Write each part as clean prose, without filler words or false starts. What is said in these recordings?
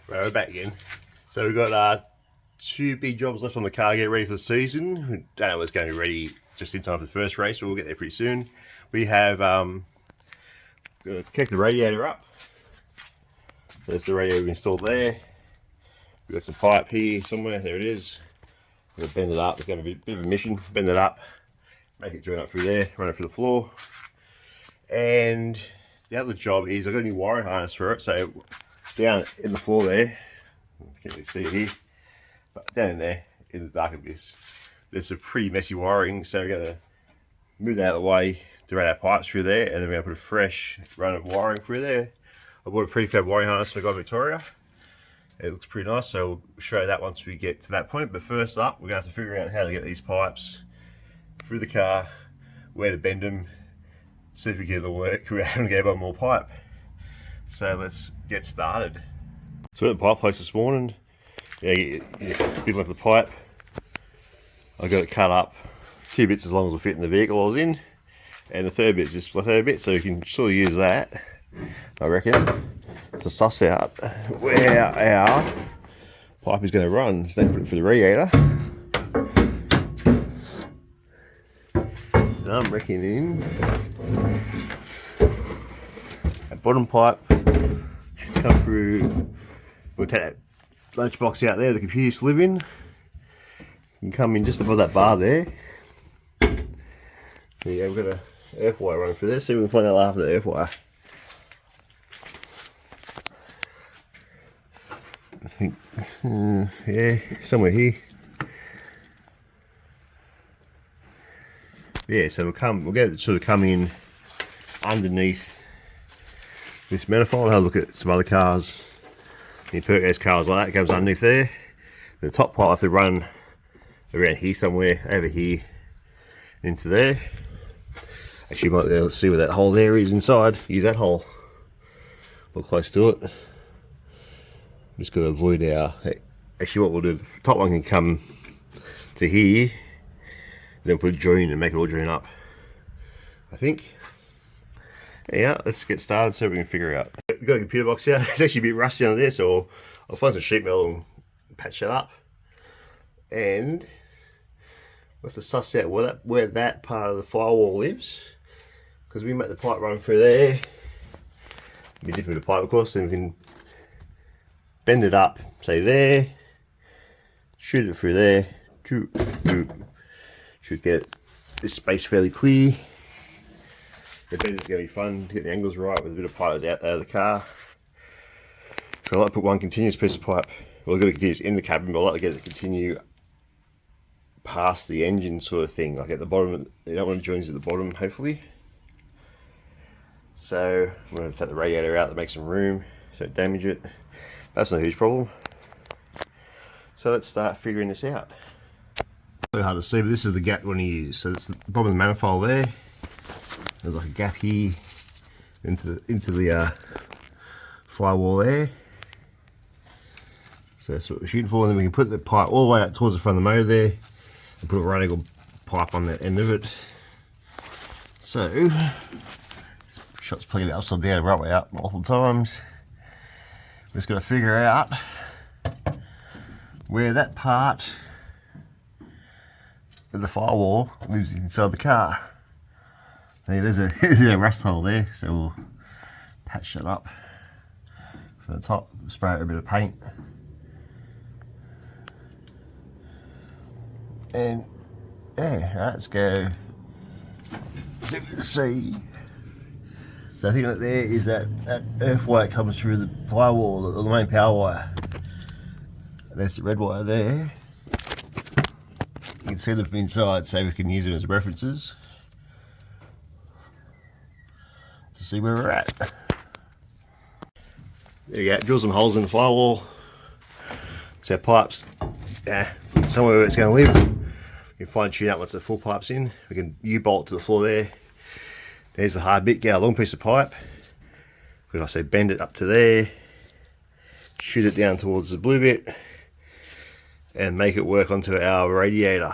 Right, we're back again. So we've got two big jobs left on the car, get ready for the season. We don't know what's going to be ready just in time for the first race, but we'll get there pretty soon. We have kick the radiator up. There's the radiator we installed there. We've got some pipe here somewhere, there it is. We're going to bend it up, it's going to be a bit of a mission. Bend it up, make it join up through there, run it through the floor. And the other job is I've got a new wiring harness for it, so down in the floor there, you can't really see it here, but down in there, in the dark abyss, there's some pretty messy wiring, so we're going to move that out of the way to run our pipes through there, and then we're going to put a fresh run of wiring through there. I bought a prefab wiring harness from the guy in Victoria. It looks pretty nice, so we'll show you that once we get to that point. But first up, we're going to have to figure out how to get these pipes through the car, where to bend them, see if we get it to work without having to get one more pipe. So let's get started. So we're at the pipe place this morning. Yeah, bit left the pipe. I got it cut up 2 bits as long as will fit in the vehicle I was in, and the third bit is just the third bit, so you can sort of use that, I reckon, to suss out where our pipe is going to run. So then put it for the radiator. And I'm reckoning that bottom pipe should come through. We'll take that lunchbox out there the computer used to live in. You can come in just above that bar there. There you go, we've got an earth wire running through there, see if we can find out after the earth wire. I think, yeah, somewhere here. Yeah, so we'll get it to sort of come in underneath this manifold. Have a look at some other cars. In Perkos cars like that, it goes underneath there. The top pipe I have to run around here somewhere, over here, into there. Actually, you might be able to see where that hole there is inside. Use that hole. Look close to it. Just got to avoid our. Actually, what we'll do, the top one can come to here, then put a join and make it all join up, I think. Yeah, let's get started so we can figure it out. We've got a computer box here. It's actually a bit rusty under there, so I'll find some sheet metal and patch that up. And we have to suss out where that part of the firewall lives, because we make the pipe run through there. It'll be different with the pipe, of course. Then we can bend it up, say there, shoot it through there. Should get this space fairly clear. The bend is going to be fun to get the angles right with a bit of pipe out of the car. So I like to put one continuous piece of pipe. Well, I've got to continue in the cabin, but I like to get it to continue past the engine sort of thing, like at the bottom. You don't want to join at the bottom, hopefully. So I'm going to take the radiator out to make some room so don't damage it. That's not a huge problem. So let's start figuring this out. Really hard to see, but this is the gap we want to use. So it's the bottom of the manifold there. There's like a gap here into the firewall there. So that's what we're shooting for, and then we can put the pipe all the way out towards the front of the motor there and put a right angle pipe on the end of it. So this shot's played it upside down right way up multiple times. We're just got to figure out where that part of the firewall lives inside the car. There's a rust hole there, so we'll patch that up from the top, spray it a bit of paint. And yeah, right, let's go see. So I think that there is that earth wire comes through the firewall, the main power wire. And there's the red wire there. You can see them from inside, so we can use them as references to see where we're at. There we go, drill some holes in the firewall. So our pipes, somewhere where it's going to live. We can fine tune out once the full pipe's in. We can U-bolt to the floor there. There's the hard bit, get a long piece of pipe. We can also bend it up to there, shoot it down towards the blue bit, and make it work onto our radiator.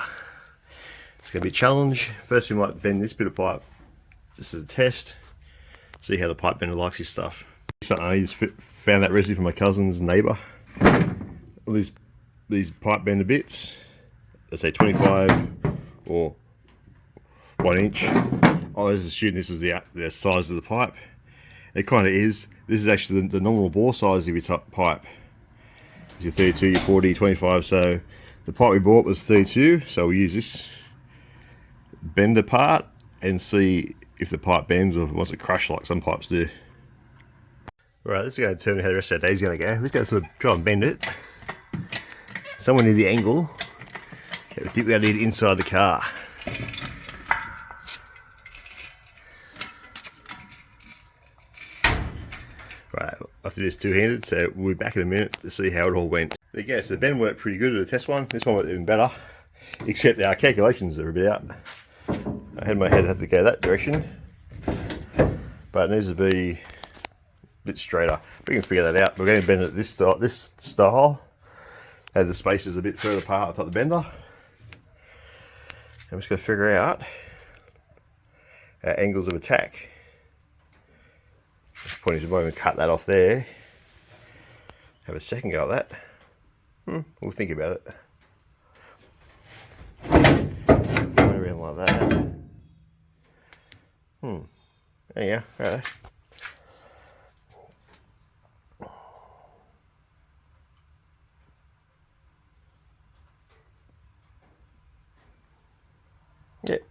It's going to be a challenge. First we might bend this bit of pipe just as a test. See how the pipe bender likes his stuff. Something I just found that recipe from my cousin's neighbour. all these pipe bender bits, let's say 25 or 1 inch. I was assuming this was the size of the pipe. It kind of is. This is actually the normal bore size of your pipe. Your 32, your 40, 25. So the pipe we bought was 32. So we use this bender part and see if the pipe bends or wants it crushed like some pipes do. Right, this is going to determine how the rest of our day is going to go. We're just going to sort of try and bend it somewhere near the angle that we think we're going to need inside the car. Right, I have to do this two-handed, so we'll be back in a minute to see how it all went. There you go, so the bend worked pretty good at the test one. This one went even better, except our calculations are a bit out. I had my head have to go that direction, but it needs to be a bit straighter. We can figure that out. We're going to bend it this style. Add the spaces a bit further apart on top of the bender. I'm just going to figure out our angles of attack. The point is, we're going to cut that off there. Have a second go at that. We'll think about it. Around like that. There you go. Right.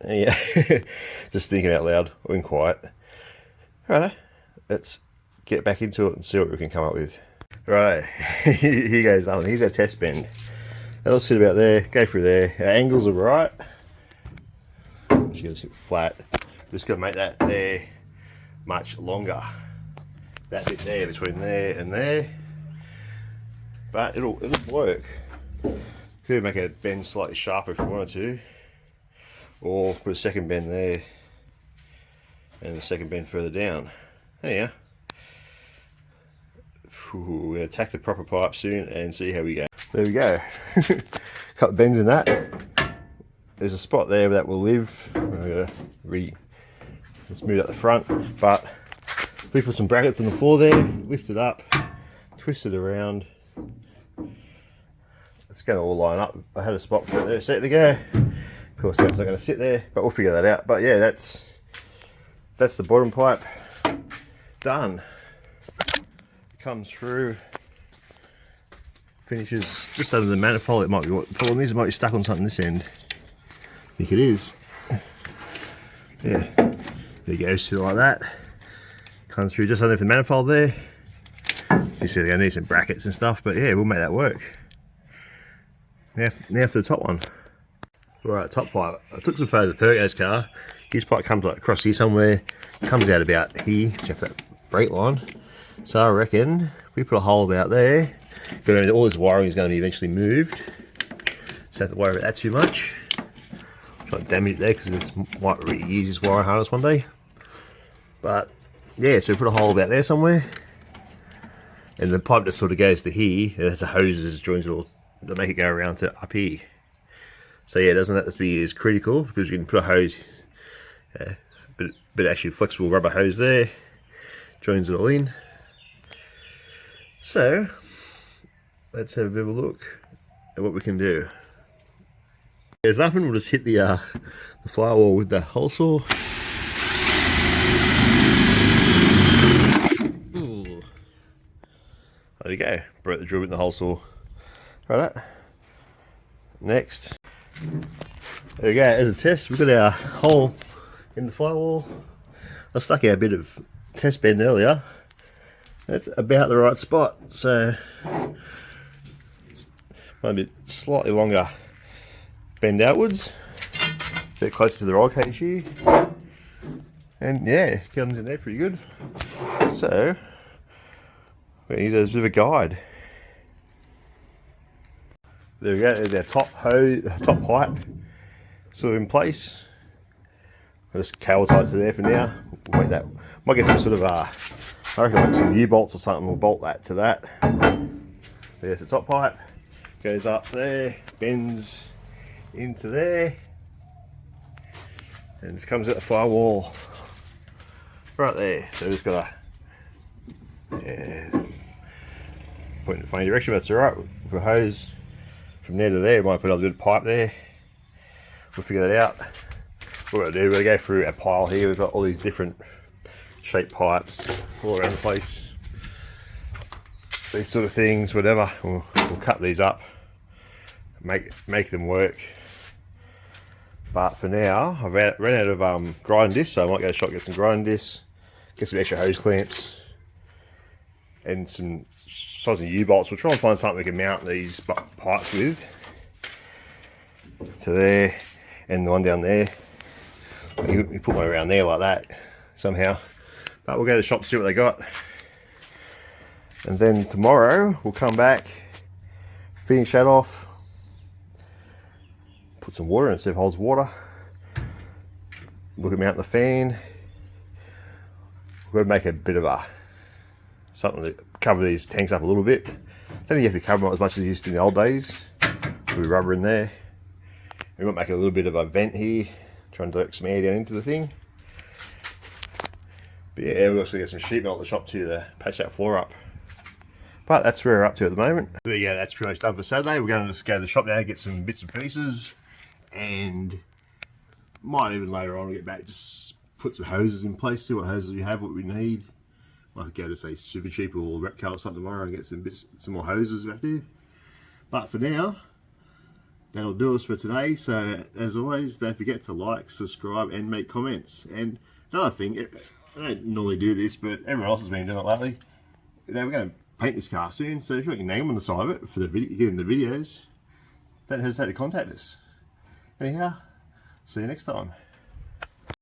Yeah. Just thinking out loud, or in quiet. Right. Let's get back into it and see what we can come up with. Right, here goes Alan. Here's our test bend. That'll sit about there, go through there. Our angles are right. Just gonna sit flat. Just gotta make that there much longer. That bit there between there and there. But it'll work. Could make a bend slightly sharper if we wanted to. Or put a second bend there and a second bend further down. There you go. We're going to attack the proper pipe soon and see how we go. There we go. Couple bends in that. There's a spot there that will live. I'm going to let's move up the front, but we put some brackets on the floor there, lift it up, twist it around. It's going to all line up. I had a spot for it there a second ago. Of course, that's not going to sit there, but we'll figure that out. But yeah, that's the bottom pipe done. Comes through, finishes just under the manifold. It might be what the problem is. It might be stuck on something this end. I think it is. Yeah, there you go. Sit like that. Comes through just underneath the manifold there. You see, they're going to need some brackets and stuff, but yeah, we'll make that work. Now for the top one. Right, top pipe. I took some photos of Pergo's car. His pipe comes like across here somewhere. Comes out about here. Check that brake line. So I reckon we put a hole about there. But all this wiring is going to be eventually moved. So I have to worry about that too much. Try to damage it there because this might really use this wire harness one day. But yeah, so we put a hole about there somewhere. And the pipe just sort of goes to here. It's a hoses joins it all to make it go around to up here. So yeah, it doesn't have to be as critical because you can put a hose, but actually flexible rubber hose there. Joins it all in. So let's have a bit of a look at what we can do. There's nothing. We'll just hit the firewall with the hole saw. Ooh. There you go. Broke the drill with the hole saw. Right. Next. There we go. As a test, we've got our hole in the firewall. I stuck our bit of test bend earlier. That's about the right spot, so might be slightly longer bend outwards, a bit closer to the roll cage here, and yeah, comes in there pretty good. So we need a bit of a guide. There we go. There's our top pipe, sort of in place. I'll just cable tight to there for now. We'll make that. Might get some sort of I reckon like some U-bolts or something. We'll bolt that to that. There's the top pipe. Goes up there, bends into there, and it comes at the firewall right there. So we've just got to point in a funny direction, but that's alright. With a hose from there to there, might put another bit of pipe there. We'll figure that out. What we're going to do, we're going to go through a pile here. We've got all these different shaped pipes all around the place. These sort of things, whatever. We'll cut these up, make them work. But for now, I've ran out of grind discs, so I might go to the shop, get some grind discs, get some extra hose clamps, and some size of U-bolts. We'll try and find something we can mount these pipes with to there, and the one down there. You put one around there like that somehow. But we'll go to the shop, see what they got, and then tomorrow we'll come back, finish that off, put some water in it, see if it holds water, look at mounting the fan. We've got to make a bit of something to cover these tanks up a little bit. I don't think you have to cover them as much as you used to in the old days. With rubber in there. We might make a little bit of a vent here, try and direct some air down into the thing. But yeah, we've also got some sheet metal at the shop too to patch that floor up. But that's where we're up to at the moment. But yeah, that's pretty much done for Saturday. We're going to just go to the shop now, get some bits and pieces, and might even later on get back, just put some hoses in place, see what hoses we have, what we need. Might go to say Super Cheap or Repco or something tomorrow and get some more hoses back there. But for now, that'll do us for today. So as always, don't forget to like, subscribe, and make comments. And another thing, I don't normally do this, but everyone else has been doing it lately. You know, we're going to paint this car soon, so if you want your name on the side of it for the video, getting the videos, don't hesitate to contact us. Anyhow, see you next time.